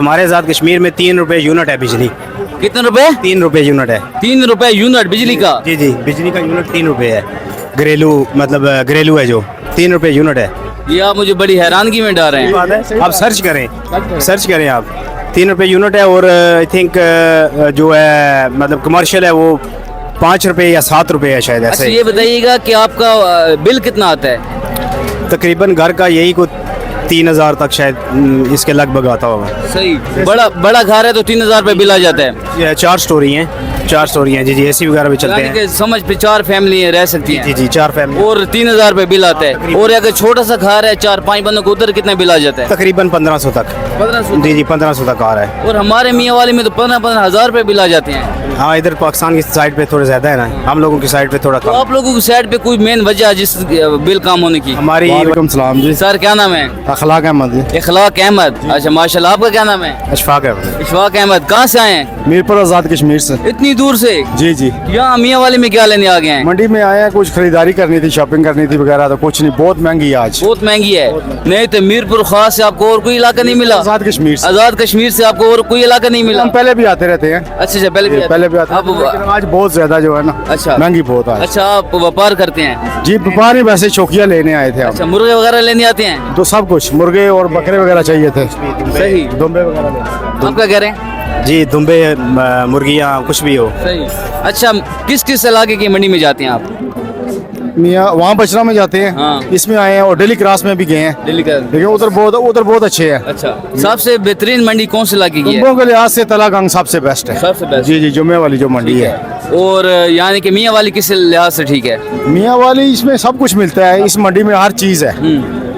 हमारे आज़ाद कश्मीर में 3 रुपए यूनिट है बिजली। कितने रुपए? 3 रुपए यूनिट है। 3 रुपए यूनिट बिजली का? जी जी, बिजली का यूनिट 3 रुपए है। घरेलू मतलब घरेलू है जो 3 रुपए यूनिट है। ये आप मुझे बड़ी हैरानगी में डाल रहे हैं। बात है, आप सर्च करें आप 3 रुपए यूनिट है। और आई थिंक जो है मतलब कमर्शियल है वो 5 रुपए या 7 रुपए है शायद अच्छा ऐसे। ये बताइएगा कि आपका बिल कितना आता है? तकरीबन घर का यही को 3000 तक शायद इसके लगभग आता होगा। सही। बड़ा घर है तो 3000 रुपए बिल आ जाता है। ये 4 स्टोरी हैं जी जी, एसी वगैरह भी चलते यानी हैं। कि समझ पे 4 फैमिली रह सकती हैं। जी जी, 4 फैमिली और 3000 रुपए बिल आता है। और अगर छोटा सा घर है 4-5 बंदों को, उधर कितना बिल आ जाता है? तकरीबन 1500 तक। 1500? जी जी, 1500 तक आ रहा है। और हमारे मियाँ वाले में तो 15-15 हज़ार रुपए बिल आ जाते हैं। हाँ, इधर पाकिस्तान की साइड पे थोड़ा ज़्यादा है ना, हम लोगों की साइड पे थोड़ा तो कम। आप लोगों की साइड पे कोई मेन वजह जिस बिल कम होने की? हमारी वालेकुम सलाम जी। सर क्या नाम है? अखलाक अहमद जी। इखलाक अहमद। अच्छा माशाल्लाह। आपका क्या नाम है? अशफाक है। इशफाक अहमद। कहाँ से आए हैं? मीरपुर आज़ाद कश्मीर से। इतनी दूर से? जी जी, यहाँ मियाँ वाले में क्या लेने आ गए हैं? मंडी में आए हैं, कुछ खरीदारी करनी थी, शॉपिंग करनी थी वगैरह, तो कुछ नहीं, बहुत महंगी है आज। बहुत महंगी है। नहीं तो मीरपुर खास से आपको और कोई इलाका नहीं मिला? आज़ाद कश्मीर से। आजाद कश्मीर से आपको और कोई इलाका नहीं मिला? हम पहले भी आते रहते हैं। अच्छा पहले भी पहले भी आते हैं, आप लेकिन आज बहुत ज्यादा जो है ना, अच्छा। महंगी बहुत है। अच्छा आप व्यापार करते हैं? जी, व्यापार ही वैसे शौकिया लेने आए थे हम। अच्छा मुर्गे वगैरह लेने आते हैं? तो सब कुछ मुर्गे और बकरे वगैरह चाहिए थे। सही। दुम्बे वगैरह लेने। आप क्या कह रहे हैं? जी, दुम्बे मुर्गियाँ कुछ भी हो। सही। अच्छा किस किस इलाके की मंडी में जाते हैं आप? मियाँ वहाँ बचरा में जाते हैं। हाँ। इसमें आए हैं और डेली क्रॉस में भी गए हैं, दिल्ली का? लेकिन उधर बहुत अच्छे हैं। अच्छा सबसे बेहतरीन मंडी कौन से इलाके की है? दुम्बों के लिहाज से तलागंग सबसे बेस्ट है। सबसे बेस्ट। जी जी, जुम्मे वाली जो मंडी है। और यानी कि मियाँ वाली किस लिहाज से ठीक है? मियाँ वाली इसमें सब कुछ मिलता है, इस मंडी में हर चीज़ है,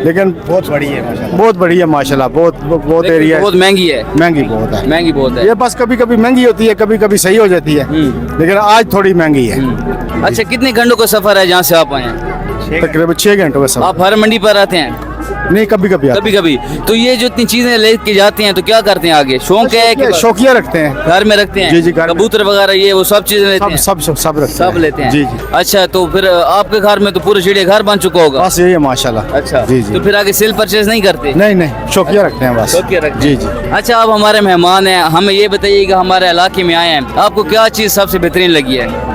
लेकिन बहुत बड़ी है माशाल्लाह। बहुत बड़ी है माशाल्लाह। बहुत लेकिन एरिया बहुत महंगी है। महंगी बहुत है। महंगी बहुत है। ये बस कभी कभी महंगी होती है, कभी कभी सही हो जाती है, लेकिन आज थोड़ी महंगी है। अच्छा कितने घंटों का सफर है जहाँ से आप आए हैं? तकरीबन 6 घंटों का सफर। आप हर मंडी पर आते हैं? नहीं, कभी कभी आते कभी कभी। तो ये जो इतनी चीजें लेके जाते हैं तो क्या करते हैं आगे? शौक है कि हैं। शौकिया रखते हैं। घर में रखते हैं? जी, जी, घर में। कबूतर वगैरह ये वो सब चीजें लेते सब हैं? सब रखते सब लेते हैं? जी जी, अच्छा तो फिर आपके घर में तो पूरे चिड़िया घर बन चुका होगा? बस यही है माशाल्लाह। अच्छा जी जी, तो फिर आगे सेल परचेज नहीं करते? नहीं नहीं, शौकिया रखते हैं बस। शौकिया रखते जी हैं। जी। अच्छा आप हमारे मेहमान हैं, हमें ये बताइएगा हमारे इलाके में आए हैं, आपको क्या चीज़ सबसे बेहतरीन लगी है?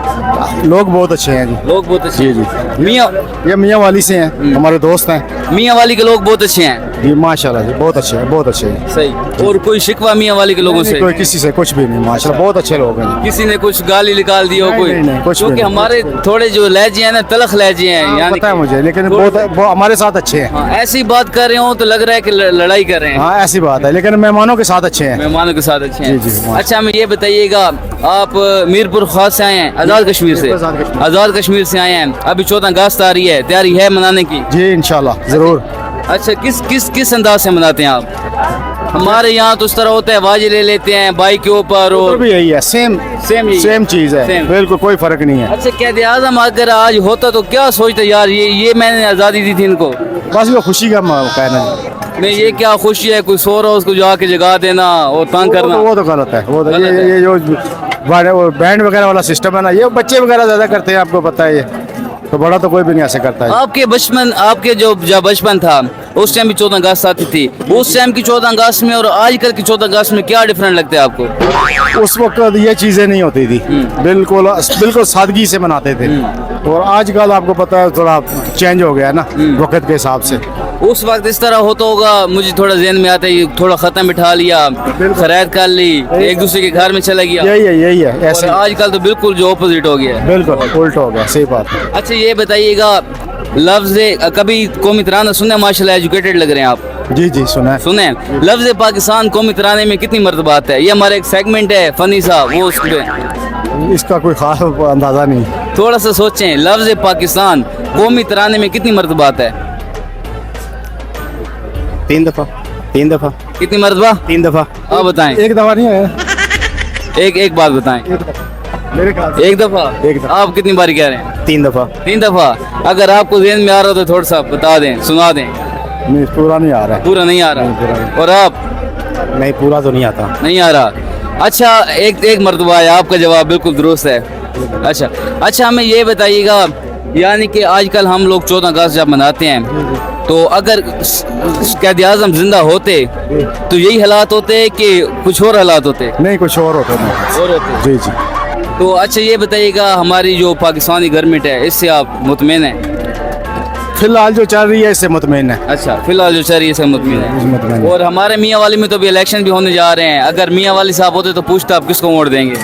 लोग बहुत अच्छे हैं जी। लोग बहुत अच्छे जी जी, हैं। मियाँ ये मियाँ वाली से हैं, हमारे दोस्त हैं। मियाँ वाली के लोग बहुत अच्छे हैं? जी माशाल्लाह जी, बहुत अच्छे हैं, बहुत अच्छे हैं। सही। और कोई शिकवा मियाँ वाली के लोगों से? कोई किसी से कुछ भी नहीं माशाल्लाह, बहुत अच्छे लोग हैं। किसी ने कुछ गाली निकाल दी हो? नहीं, कोई नहीं, नहीं, कुछ भी क्योंकि नहीं। हमारे थोड़े जो लहजे हैं ना तलख लहजे हैं, यानी पता है मुझे, लेकिन थोड़े- बहुत वो हमारे साथ अच्छे हैं। हाँ, ऐसी बात कर रहे हो तो लग रहा है कि लड़ाई कर रहे हैं। हाँ ऐसी बात है, लेकिन मेहमानों के साथ अच्छे हैं। मेहमानों के साथ अच्छे हैं। जी, जी, माशाल्लाह। अच्छा हमें ये बताइएगा आप मीरपुर खास से आए हैं? आज़ाद कश्मीर से? आज़ाद कश्मीर। आज़ाद कश्मीर से आए हैं। अभी 14 अगस्त आ रही है, तैयारी है मनाने की? जी इंशाल्लाह जरूर। अच्छा किस किस किस अंदाज से मनाते हैं आप? हमारे यहाँ तो उस तरह होता है बाजी ले लेते हैं बाइक के ऊपर और और भी यही है, सेम यही है। चीज है, Same। बिल्कुल कोई फर्क नहीं है। अच्छा कैद आज़म अगर आज होता तो क्या सोचते यार ये मैंने आज़ादी दी थी इनको? बस वो खुशी का कहना है। नहीं ये क्या खुशी है, कोई सो रहा हो उसको जाके जगा देना और तंग करना? वो तो गलत है। वो तो गलत है। ये जो बैंड वगैरह वाला सिस्टम है ना, ये बच्चे वगैरह ज्यादा करते हैं, आपको पता है। ये तो बड़ा तो कोई भी नहीं ऐसे करता है। आपके जो जब बचपन था उस टाइम भी 14 अगस्त आती थी, उस टाइम की 14 अगस्त में और आजकल की 14 अगस्त में क्या डिफरेंट लगता है आपको? उस वक्त ये चीजें नहीं होती थी, बिल्कुल बिल्कुल सादगी से मनाते थे। और आजकल आपको पता है थोड़ा चेंज हो गया है ना वक्त के हिसाब से। उस वक्त इस तरह होता होगा, मुझे थोड़ा ज़हन में आता है, थोड़ा ख़त्म बिठा लिया, खैरात कर ली, एक दूसरे के घर में चला गया। यही है और ऐसे। आजकल तो बिल्कुल जो ऑपोजिट हो गया है। बिल्कुल उल्टा हो गया, सही बात है। अच्छा ये बताइएगा लफ्ज़ कभी कौमी तराना सुने? माशाल्लाह एजुकेटेड लग रहे हैं आप। जी जी सुना। सुने लफ्ज़ पाकिस्तान कौमी तराने में कितनी मरतबा आता है? ये हमारा एक सेगमेंट है फनी सा, वो उस पे इसका कोई खास अंदाजा नहीं। थोड़ा सा सोचें, लफ्ज़ पाकिस्तान कौमी तराने में कितनी मरतबा आता है? 3 दफा। कितनी मरतबा? 3 दफा। आप बताएं। एक दफा नहीं है, एक बात बताएं। मेरे ख्याल से एक दफा? एक दफा। आप कितनी बार कह रहे हैं? 3 दफा। 3 दफा। अगर आपको ज़हन में आ रहा हो तो थोड़ा सा बता दें, सुना दें। नहीं, पूरा नहीं आ रहा है। पूरा नहीं आ नहीं, पूरा रहा? और आप? नहीं, पूरा तो नहीं आता। नहीं आ रहा। अच्छा एक मरतबा है, आपका जवाब बिल्कुल दुरुस्त है। अच्छा हमें ये बताइएगा, यानी कि आजकल हम लोग 14 अगस्त जब मनाते हैं तो अगर कैद आज़म जिंदा होते तो यही हालात होते कि कुछ और हालात होते? नहीं, कुछ और होता नहीं। और होते। जी जी। तो अच्छा ये बताइएगा, हमारी जो पाकिस्तानी गवर्नमेंट है इससे आप मुतमईन हैं? फिलहाल जो चल रही है इससे मुतमईन है। अच्छा, फिलहाल जो चल रही है इससे मुतमईन मुतमईन है। है। और हमारे मियाँ वाली में तो भी इलेक्शन भी होने जा रहे हैं, अगर मियाँ वाली साहब होते तो पूछते आप किसको वोट देंगे?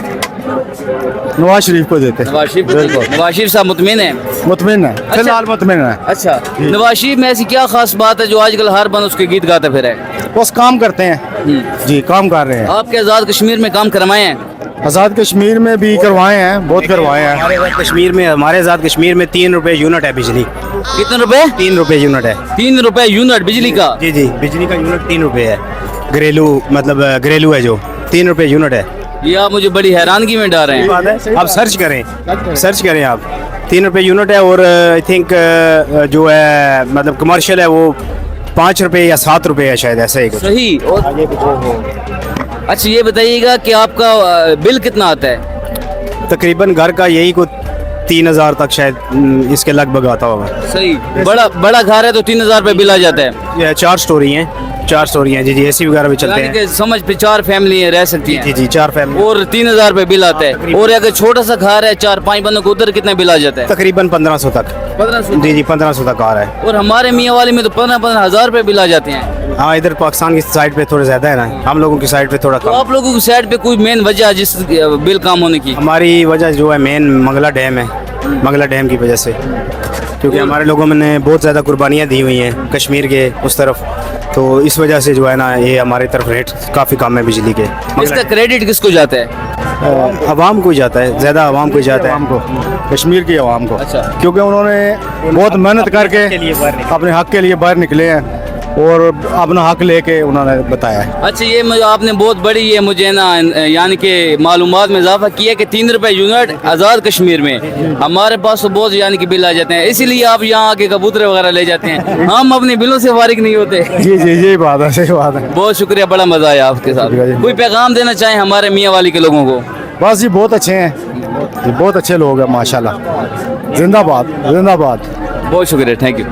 नवाज शरीफ को देते। नवाज शरीफ को देंगे। नवाज शरीफ साहब मुतमईन है? मुतमईन है, फिलहाल मुतमईन है। अच्छा, नवाज शरीफ में ऐसी क्या खास बात है जो आजकल हर बंद उसके गीत गाते फिर है? बस काम करते हैं जी, काम कर रहे हैं। आपके आज़ाद कश्मीर में काम करवाए हैं? आज़ाद कश्मीर में भी करवाए हैं, बहुत करवाए हैं। हमारे आज़ाद कश्मीर में 3 रुपए यूनिट है बिजली। कितने रुपए? 3 रुपए यूनिट है। 3 रुपए यूनिट बिजली का? जी जी, बिजली का यूनिट 3 रुपए है। घरेलू मतलब घरेलू है जो 3 रुपए यूनिट है। ये आप मुझे बड़ी हैरानगी में डाल रहे हैं। आप सर्च करें आप 3 रुपए यूनिट है। और आई थिंक जो है मतलब कमर्शियल है वो 5 रुपए या 7 रुपए है शायद, ऐसा ही कुछ। सही। और अच्छा ये बताइएगा कि आपका बिल कितना आता है? तकरीबन घर का यही को 3000 तक शायद इसके लगभग आता होगा। सही। बड़ा घर है तो 3000 रुपये बिल आ जाता है? ये 4 स्टोरी हैं, 4 स्टोरी हैं जी जी, एसी वगैरह भी चलते यानी हैं। कि समझ पे 4 फैमिली रह सकती हैं। जी जी, 4 फैमिली और 3000 रुपये बिल आता है। और अगर छोटा सा घर है 4-5 बंदों को, उधर कितना बिल आ जाता है? तकरीबन 1500 तक। 1500? जी जी, 1500 तक आ रहा है। और हमारे मियाँ वाली में तो 15-15 हज़ार रुपये बिल आ जाते हैं। हाँ, इधर पाकिस्तान की साइड पे थोड़ा ज़्यादा है ना, हम लोगों की साइड पे थोड़ा तो कम। आप लोगों की साइड पे कोई मेन वजह जिस बिल कम होने की? हमारी वजह जो है मेन मंगला डैम है। मंगला डैम की वजह से, क्योंकि हमारे लोगों ने बहुत ज़्यादा कुर्बानियाँ दी हुई हैं कश्मीर के उस तरफ, तो इस वजह से जो है ना ये हमारी तरफ रेट काफ़ी कम है बिजली के। इसका क्रेडिट किसको जाता है? आवाम को ही जाता है, ज़्यादा आवाम को ही जाता है। आवाम को, कश्मीर की आवाम को। अच्छा। क्योंकि उन्होंने बहुत मेहनत करके अपने हक के लिए बाहर निकले हैं और अपना हक लेके उन्होंने बताया है। अच्छा, ये मुझे आपने बहुत बड़ी ये मुझे ना यानी कि मालूमात में इजाफा किया कि 3 रुपए यूनिट आज़ाद कश्मीर में। हमारे पास तो बहुत यानी कि बिल आ जाते हैं, इसीलिए आप यहाँ आके कबूतर वगैरह ले जाते हैं। हम अपने बिलों से फारिग नहीं होते। जी जी, यही बात है, सही बात है। बहुत शुक्रिया, बड़ा मजा आया आपके साथ। शुक्रिया जी। कोई पैगाम देना चाहें हमारे मियाँ वाली के लोगों को? बस जी बहुत अच्छे हैं, ये बहुत अच्छे लोग हैं माशाल्लाह। जिंदाबाद जिंदाबाद। बहुत शुक्रिया, थैंक यू।